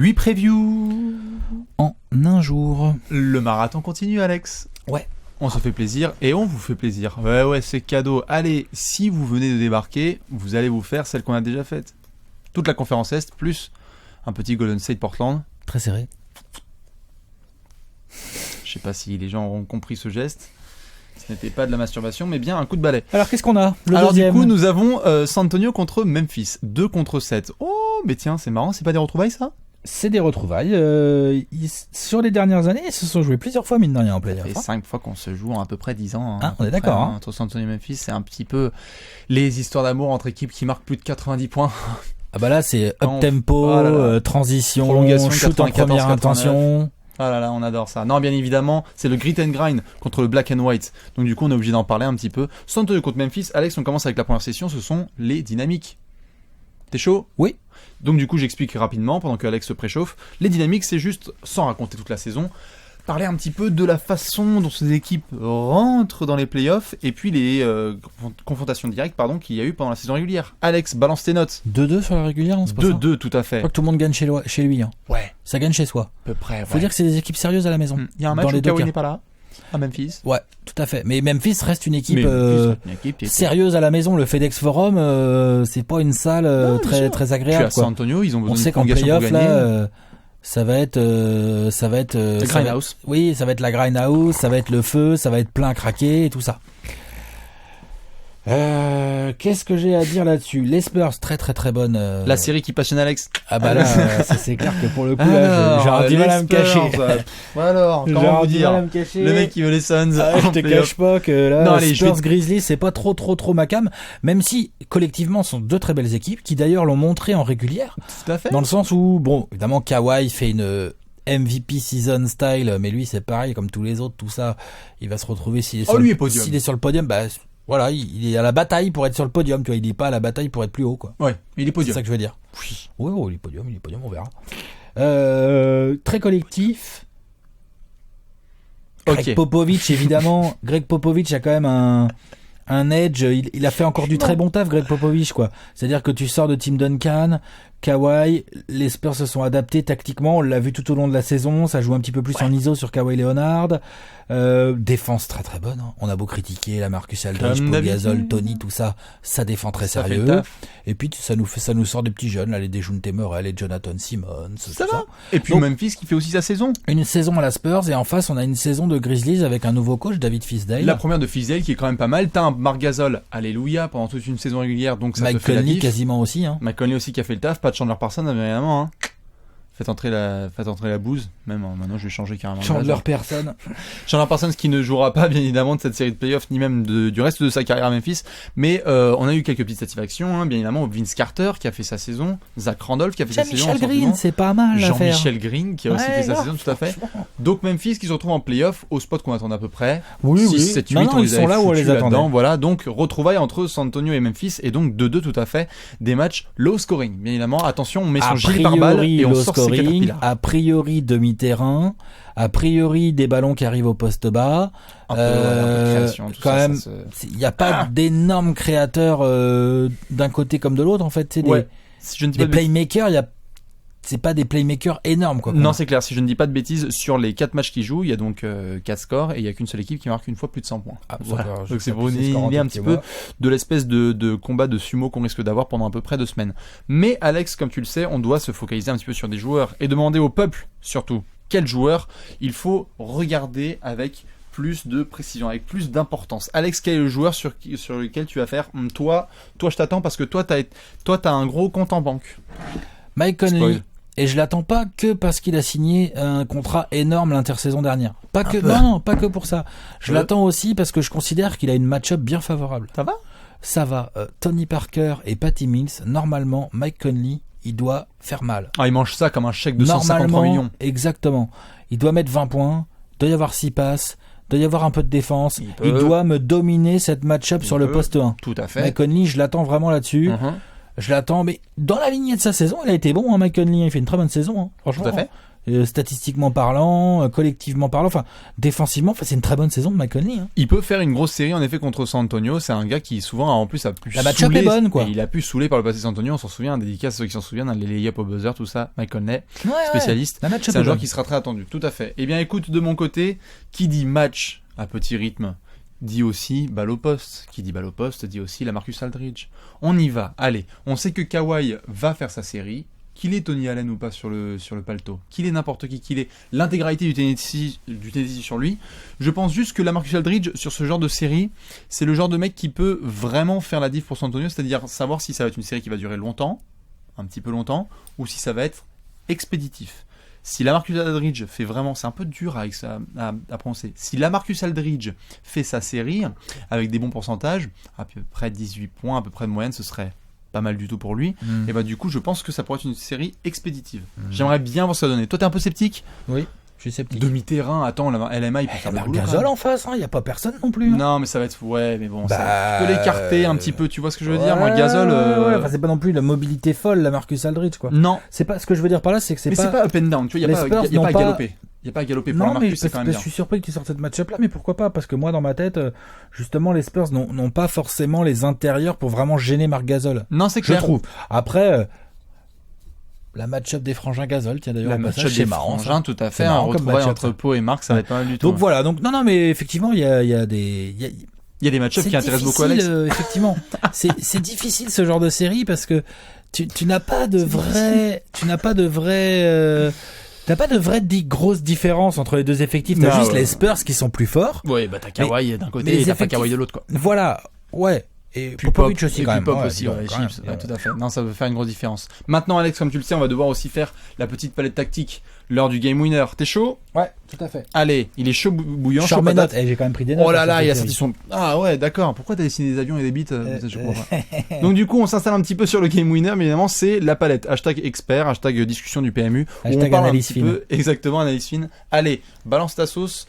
8 previews en un jour. Le marathon continue, Alex. Ouais. On se fait plaisir et on vous fait plaisir. Ouais, c'est cadeau. Allez, si vous venez de débarquer, vous allez vous faire celle qu'on a déjà faite. Toute la conférence Est, plus un petit Golden State Portland. Très serré. Je sais pas si les gens auront compris ce geste. Ce n'était pas de la masturbation, mais bien un coup de balai. Alors, qu'est-ce qu'on a? Alors deuxième. Du coup, nous avons San Antonio contre Memphis. 2 contre 7. Oh, mais tiens, c'est marrant, c'est pas des retrouvailles, ça? C'est des retrouvailles. Sur les dernières années, ils se sont joués plusieurs fois, mine de rien, en playoff. Ça fait 5 fois qu'on se joue en à peu près 10 ans. On est d'accord. Entre San Antonio et Memphis, c'est un petit peu les histoires d'amour entre équipes qui marquent plus de 90 points. Ah bah là, c'est up-tempo, transition, prolongation, shoot en première intention. Ah là là, on adore ça. Non, bien évidemment, c'est le grit and grind contre le black and white. Donc du coup, on est obligé d'en parler un petit peu. San Antonio contre Memphis. Alex, on commence avec la première session, ce sont les dynamiques. T'es chaud? Oui. Donc du coup, j'explique rapidement pendant que Alex se préchauffe. Les dynamiques, c'est juste, sans raconter toute la saison, parler un petit peu de la façon dont ces équipes rentrent dans les playoffs et puis les confrontations directes qu'il y a eu pendant la saison régulière. Alex, balance tes notes. 2-2 sur la régulière, non? 2-2, tout à fait. Je crois que tout le monde gagne chez lui. Ouais. Ça gagne chez soi. À peu près, ouais. Faut dire que c'est des équipes sérieuses à la maison. Il y a un match où Kawhi n'est pas là, à Memphis. Ouais, tout à fait. Mais Memphis reste une équipe, sérieuse à la maison. Le FedEx Forum, c'est pas une salle très agréable. Puis à San Antonio, ils ont besoin de prolongation pour gagner. Là, ça va être la grindhouse. Oui, ça va être la grindhouse, ça va être le feu, ça va être plein craqué et tout ça. Qu'est-ce que j'ai à dire là-dessus? Les Spurs, très très très bonne. La série qui passionne Alex. Ah bah là, c'est clair que pour le coup, j'ai du mal à me cacher. Alors, comment vous dire? Le mec qui veut les Suns. Je te cache pas que là, Spurs Grizzlies, c'est pas trop ma cam. Même si collectivement, ce sont deux très belles équipes qui d'ailleurs l'ont montré en régulière. Tout à fait. Dans le sens où, bon, évidemment, Kawhi fait une MVP season style, mais lui c'est pareil comme tous les autres, tout ça. Il va se retrouver s'il est sur le podium, bah. Voilà, il est à la bataille pour être sur le podium, tu vois, il n'est pas à la bataille pour être plus haut, quoi. Ouais, il est podium. C'est ça que je veux dire. Oui, il est podium, on verra. Très collectif. Greg Popovich, évidemment. Greg Popovich a quand même un edge. Il a fait encore du très bon taf, Greg Popovich, quoi. C'est-à-dire que tu sors de Tim Duncan, Kawhi, les Spurs se sont adaptés tactiquement, on l'a vu tout au long de la saison, ça joue un petit peu plus en ISO sur Kawhi Leonard. Défense très très bonne, hein. On a beau critiquer la Marcus Aldridge, Paul Gasol, Tony, tout ça, ça défend très sérieux. Et puis ça nous sort des petits jeunes, là, les Dejounte Murray, les Jonathan Simmons, ça va. Et puis donc, Memphis qui fait aussi sa saison. Une saison à la Spurs et en face on a une saison de Grizzlies avec un nouveau coach, David Fisdale. La première de Fisdale qui est quand même pas mal. T'as un Marc Gasol, alléluia, pendant toute une saison régulière, donc ça Mike te fait la diff. Quasiment aussi, hein. Mike Conley aussi qui a fait le taf, pas de Chandler Parsons évidemment, hein. Faites entrer la bouse. Même maintenant, je vais changer carrément. Chandler Parsons qui ne jouera pas, bien évidemment, de cette série de playoffs, ni même du reste de sa carrière à Memphis. Mais on a eu quelques petites satisfactions, hein. Bien évidemment, Vince Carter qui a fait sa saison, Zach Randolph qui a fait sa saison. Jean-Michel Green, c'est pas mal. Jean-Michel Green qui a aussi fait sa saison, tout à fait. Donc Memphis qui se retrouve en playoff au spot qu'on attend à peu près. 6, 7, 8, ils sont là où on les attendait. Voilà, donc retrouvailles entre San Antonio et Memphis et donc 2-2 tout à fait. Des matchs low scoring. Bien évidemment, attention, on met son gilet pare-balles et on sort ses Caterpillars. A priori demi-terrain, a priori des ballons qui arrivent au poste bas. Un peu de création, tout quand ça, même, il n'y a pas d'énormes créateurs d'un côté comme de l'autre en fait. C'est des playmakers, c'est pas des playmakers énormes quoi. Non, c'est clair. Si je ne dis pas de bêtises, sur les 4 matchs qui jouent, il y a donc 4 scores et il y a qu'une seule équipe qui marque une fois plus de 100 points. Voilà. Donc c'est pour une idée un petit peu de l'espèce de combat de sumo qu'on risque d'avoir pendant à peu près 2 semaines. Mais Alex, comme tu le sais, on doit se focaliser un petit peu sur des joueurs et demander au peuple surtout quels joueurs il faut regarder avec plus de précision, avec plus d'importance. Alex, quel est le joueur sur lequel tu vas faire toi je t'attends parce que toi t'as un gros compte en banque. Mike Conley. Et je l'attends pas que parce qu'il a signé un contrat énorme l'intersaison dernière. Pas que pour ça. Je l'attends aussi parce que je considère qu'il a une match-up bien favorable. Ça va. Tony Parker et Patty Mills, normalement, Mike Conley, il doit faire mal. Il mange ça comme un chèque de 153 millions. Exactement. Il doit mettre 20 points, il doit y avoir 6 passes, il doit y avoir un peu de défense. Il doit me dominer cette match-up sur le poste 1. Tout à fait. Mike Conley, je l'attends vraiment là-dessus. Je l'attends, mais dans la lignée de sa saison, il a été bon, hein, Mike Conley. Il fait une très bonne saison, hein, franchement. Tout à fait. statistiquement parlant, collectivement parlant, enfin défensivement, c'est une très bonne saison de Mike Conley. Il peut faire une grosse série en effet contre San Antonio. C'est un gars qui souvent en plus a pu la match-up est bonne, quoi. Il a pu saouler par le passé San Antonio. On s'en souvient, dédicace à ceux qui s'en souviennent, les lay-up au buzzer, tout ça. Mike Conley, spécialiste. C'est un joueur qui sera très attendu. Tout à fait. Eh bien, écoute, de mon côté, qui dit match à petit rythme dit aussi balle au poste. Qui dit balle au poste dit aussi la Marcus Aldridge. On y va. Allez, on sait que Kawhi va faire sa série. Qu'il est Tony Allen ou pas sur le paletot, qu'il est n'importe qui, qu'il est l'intégralité du Tennessee sur lui, je pense juste que la Marcus Aldridge sur ce genre de série, c'est le genre de mec qui peut vraiment faire la diff pour San Antonio, c'est-à-dire savoir si ça va être une série qui va durer longtemps, un petit peu longtemps, ou si ça va être expéditif. Si la Marcus Aldridge fait vraiment, c'est un peu dur à prononcer, si la Marcus Aldridge fait sa série avec des bons pourcentages, à peu près 18 points, à peu près de moyenne, ce serait pas mal du tout pour lui, et bah du coup je pense que ça pourrait être une série expéditive. J'aimerais bien voir ça donner. Toi t'es un peu sceptique? Oui, je suis sceptique. Demi-terrain, attends, la LMA il peut faire le boulot. Gasol en face, il y a pas personne non plus. Non mais ça va être, ouais mais bon, ça peut l'écarter un petit peu, tu vois ce que je veux dire? Moi Gasol... c'est pas non plus la mobilité folle la Marcus Aldridge quoi. Non. C'est pas, ce que je veux dire par là c'est que c'est pas up and down, tu vois, il y a pas à galoper. Il n'y a pas à galoper pour la Marcus, c'est quand même bien. Je suis surpris que tu sortes cette match-up là, mais pourquoi pas? Parce que moi, dans ma tête, justement, les Spurs n'ont pas forcément les intérieurs pour vraiment gêner Marc Gasol. Non, c'est clair. Je trouve. Après, la match-up des frangins Gasol, tiens d'ailleurs, la match-up des frangins, tout à fait. Un retrouvaille entre Pau et Marc, ça va être pas mal du tout. Donc voilà, non, mais effectivement, il y a des... Il y a des match-ups qui intéressent beaucoup Alex. Effectivement. c'est difficile ce genre de série parce que tu n'as pas de vraie... T'as pas de vraie grosse différence entre les deux effectifs. T'as juste les Spurs qui sont plus forts. Ouais, bah t'as Kawhi d'un côté et t'as pas Kawhi de l'autre, quoi. Voilà, ouais. Et Popovic aussi, quand même. Pop aussi, ouais, tout à fait. Non, ça veut faire une grosse différence. Maintenant, Alex, comme tu le sais, on va devoir aussi faire la petite palette tactique lors du game winner. T'es chaud? Ouais, tout à fait. Allez, il est chaud bouillant. Chaud patate. J'ai quand même pris des notes. Oh là là, il y a cette sont... Ah ouais, d'accord. Pourquoi t'as dessiné des avions et des bites? Je comprends pas. Donc du coup, on s'installe un petit peu sur le game winner, mais évidemment, c'est la palette. Hashtag expert, hashtag discussion du PMU. Hashtag on parle analyse un petit peu, exactement, analyse fine. Allez, balance ta sauce.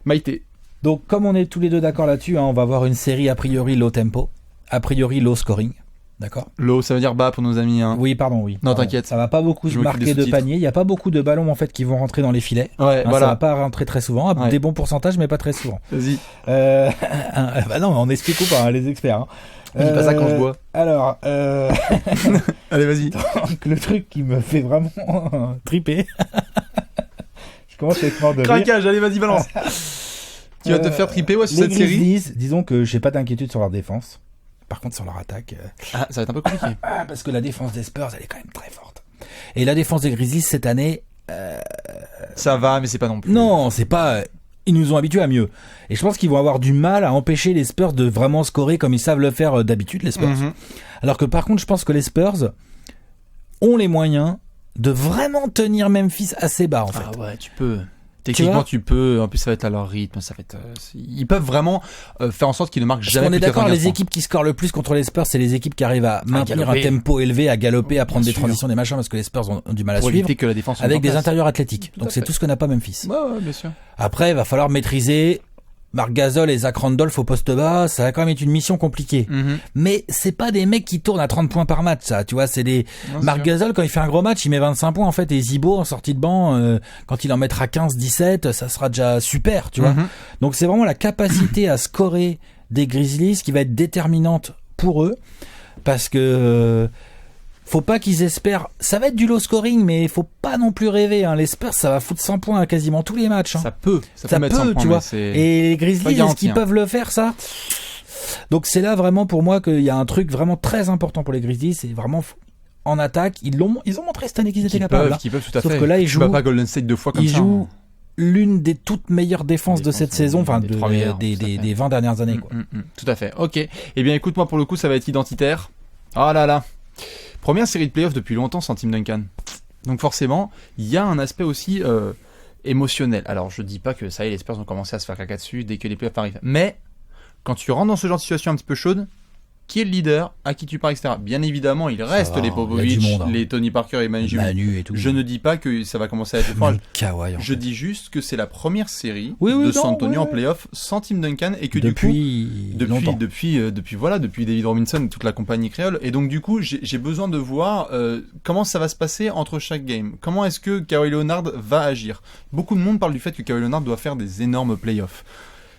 Maïté. Donc, comme on est tous les deux d'accord là-dessus, on va avoir une série a priori low tempo, a priori low scoring. D'accord. Low, ça veut dire bas pour nos amis. Hein. Oui, pardon, oui. Non, t'inquiète. Ça va pas beaucoup se marquer de panier. Il y a pas beaucoup de ballons en fait qui vont rentrer dans les filets. Ouais, voilà. Ça va pas rentrer très souvent. Ouais. Des bons pourcentages, mais pas très souvent. Vas-y. Bah non, on explique ou pas, les experts. Hein. Je dis pas ça quand je bois. Alors, allez, vas-y. Donc, le truc qui me fait vraiment triper. Je commence à être mort de rire. Craquage, allez, vas-y, balance. Qui va te faire triper, ouais, sur cette série. Disons que j'ai pas d'inquiétude sur leur défense. Par contre, sur leur attaque... ça va être un peu compliqué. Parce que la défense des Spurs, elle est quand même très forte. Et la défense des Grizzlies, cette année... Ça va, mais c'est pas non plus... Non, c'est pas... Ils nous ont habitués à mieux. Et je pense qu'ils vont avoir du mal à empêcher les Spurs de vraiment scorer comme ils savent le faire d'habitude, les Spurs. Mm-hmm. Alors que par contre, je pense que les Spurs ont les moyens de vraiment tenir Memphis assez bas, en fait. Ah ouais, tu peux... Techniquement, tu peux. En plus, ça va être à leur rythme. Ça va être. Ils peuvent vraiment faire en sorte qu'ils ne marquent jamais. On est d'accord. Les équipes qui scorent le plus contre les Spurs, c'est les équipes qui arrivent à maintenir un tempo élevé, à galoper, à prendre des transitions, des machins, parce que les Spurs ont du mal à suivre. Que la défense avec des intérieurs athlétiques. Donc c'est tout ce que n'a pas Memphis. Ouais, bien sûr. Après, il va falloir maîtriser Marc Gasol et Zach Randolph au poste bas, ça va quand même être une mission compliquée. Mm-hmm. Mais c'est pas des mecs qui tournent à 30 points par match, ça. Tu vois, c'est des... Marc Gasol, quand il fait un gros match, il met 25 points, en fait, et Zibo, en sortie de banc, quand il en mettra 15, 17, ça sera déjà super, tu vois. Mm-hmm. Donc c'est vraiment la capacité à scorer des Grizzlies qui va être déterminante pour eux, parce que... faut pas qu'ils espèrent, ça va être du low scoring, mais faut pas non plus rêver, hein. Les Spurs, ça va foutre 100 points à quasiment tous les matchs, hein. Ça peut mettre 100 points, tu vois. Et les Grizzlies, est-ce qu'ils peuvent le faire, ça? Donc c'est là vraiment pour moi qu'il y a un truc vraiment très important pour les Grizzlies, c'est vraiment en attaque, ils ont montré cette année qu'ils étaient capables. Qu'ils peuvent tout à Sauf fait. Que là, ils jouent pas Golden State 2 fois comme ça. Ils jouent l'une des toutes meilleures défenses de cette saison, enfin des 20 dernières années, quoi. Tout à fait. Ok. Eh bien, écoute, moi pour le coup, ça va être identitaire. Oh là là. Première série de playoffs depuis longtemps sans Tim Duncan. Donc forcément, il y a un aspect aussi émotionnel. Alors je dis pas que ça y est, les Spurs ont commencé à se faire caca dessus dès que les playoffs arrivent. Mais quand tu rentres dans ce genre de situation un petit peu chaude, qui est le leader, à qui tu parles, etc. Bien évidemment, il reste les Popovich, les Tony Parker et Manu et tout. Je ne dis pas que ça va commencer à être fort. Je dis juste que c'est la première série de San Antonio en playoff sans Tim Duncan et que depuis David Robinson et toute la compagnie créole. Et donc du coup, j'ai besoin de voir comment ça va se passer entre chaque game. Comment est-ce que Kawhi Leonard va agir. Beaucoup de monde parle du fait que Kawhi Leonard doit faire des énormes playoffs.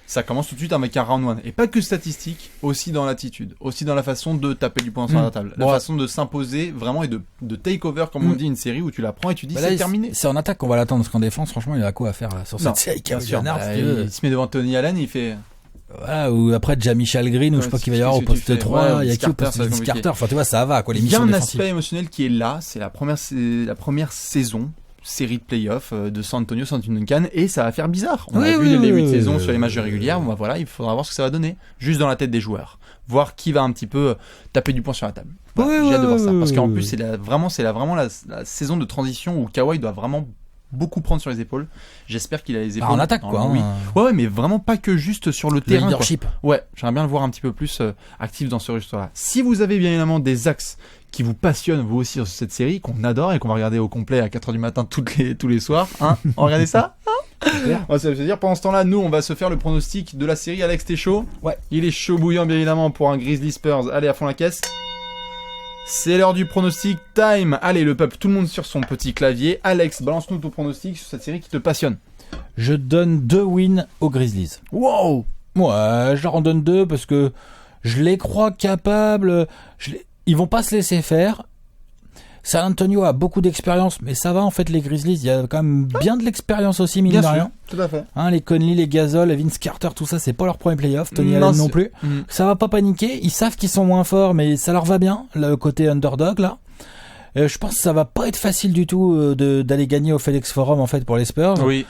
Ça commence tout de suite avec un round one. Et pas que statistique, aussi dans l'attitude, aussi dans la façon de taper du poing sur la table, la façon de s'imposer vraiment et de take over, comme on dit, une série où tu la prends et tu dis c'est terminé. C'est en attaque qu'on va l'attendre, parce qu'en défense, franchement, il a quoi à faire là, sur cette série. Kawhi Leonard, il se met devant Tony Allen, il fait... Voilà, ou après Jean-Michel Green, ou je sais pas qui va y avoir au poste 3, il y a qui au poste Vince Carter, enfin tu vois, ça va quoi, les missions défensives. Il y a un aspect émotionnel qui est là, c'est la première saison. Série de playoffs de San Antonio, San Duncan, et ça va faire bizarre. On a vu les 8 saisons sur les matchs régulières, voilà, il faudra voir ce que ça va donner, juste dans la tête des joueurs. Voir qui va un petit peu taper du poing sur la table. Voilà, j'ai hâte de voir ça, parce qu'en plus, c'est vraiment la saison de transition où Kawhi doit vraiment beaucoup prendre sur les épaules. J'espère qu'il a les épaules. En attaque, quoi. Oui. Ouais, mais vraiment pas que juste sur le terrain. Leadership. Quoi. Ouais, j'aimerais bien le voir un petit peu plus actif dans ce registre-là. Si vous avez bien évidemment des axes qui vous passionnent, vous aussi, sur cette série, qu'on adore et qu'on va regarder au complet à 4h du matin tous les soirs, hein, on va regarder ça, hein. Ça veut dire, pendant ce temps-là, nous, on va se faire le pronostic de la série. Alex, t'es chaud? Ouais. Il est chaud bouillant, bien évidemment, pour un Grizzlies Spurs. Allez, à fond la caisse. C'est l'heure du pronostic time. Allez, le peuple, tout le monde sur son petit clavier. Alex, balance-nous ton pronostic sur cette série qui te passionne. Je donne 2 wins aux Grizzlies. Wow! Ouais, je leur en donne 2 parce que je les crois capables. Ils vont pas se laisser faire. San Antonio a beaucoup d'expérience, mais ça va en fait les Grizzlies. Il y a quand même bien de l'expérience aussi, mine de rien. Tout à fait. Hein, les Conley, les Gasol, Vince Carter, tout ça, c'est pas leur premier playoff. Tony Allen non plus. Ça va pas paniquer. Ils savent qu'ils sont moins forts, mais ça leur va bien, le côté underdog là. Je pense que ça va pas être facile du tout d'aller gagner au FedEx Forum en fait pour les Spurs. Oui.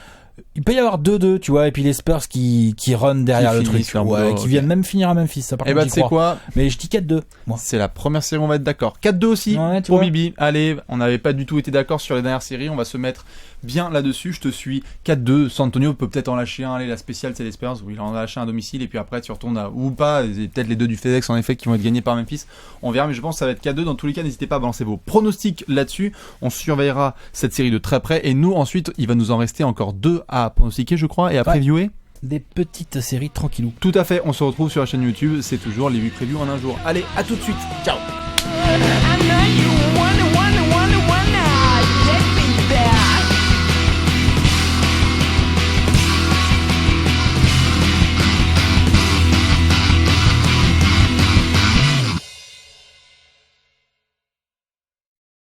Il peut y avoir 2-2, tu vois, et puis les Spurs qui run derrière le truc, qui viennent même finir à Memphis. Ça, par contre, tu sais quoi? Mais je dis 4-2. Moi. C'est la première série, on va être d'accord. 4-2 aussi pour Bibi. Allez, on n'avait pas du tout été d'accord sur les dernières séries, on va se mettre bien là-dessus. Je te suis. 4-2. San Antonio peut peut-être en lâcher un. Allez, la spéciale, c'est les Spurs où il en a lâché un à domicile, et puis après tu retournes ou pas. C'est peut-être les 2 du FedEx en effet qui vont être gagnés par Memphis. On verra, mais je pense que ça va être 4-2. Dans tous les cas, n'hésitez pas à balancer vos pronostics là-dessus. On surveillera cette série de très près, et nous ensuite, il va nous en rester encore 2 à pronostiquer, je crois, et à previewer. Des petites séries tranquillou. Tout à fait, on se retrouve sur la chaîne YouTube, c'est toujours les 8 previews en un jour. Allez, à tout de suite, ciao.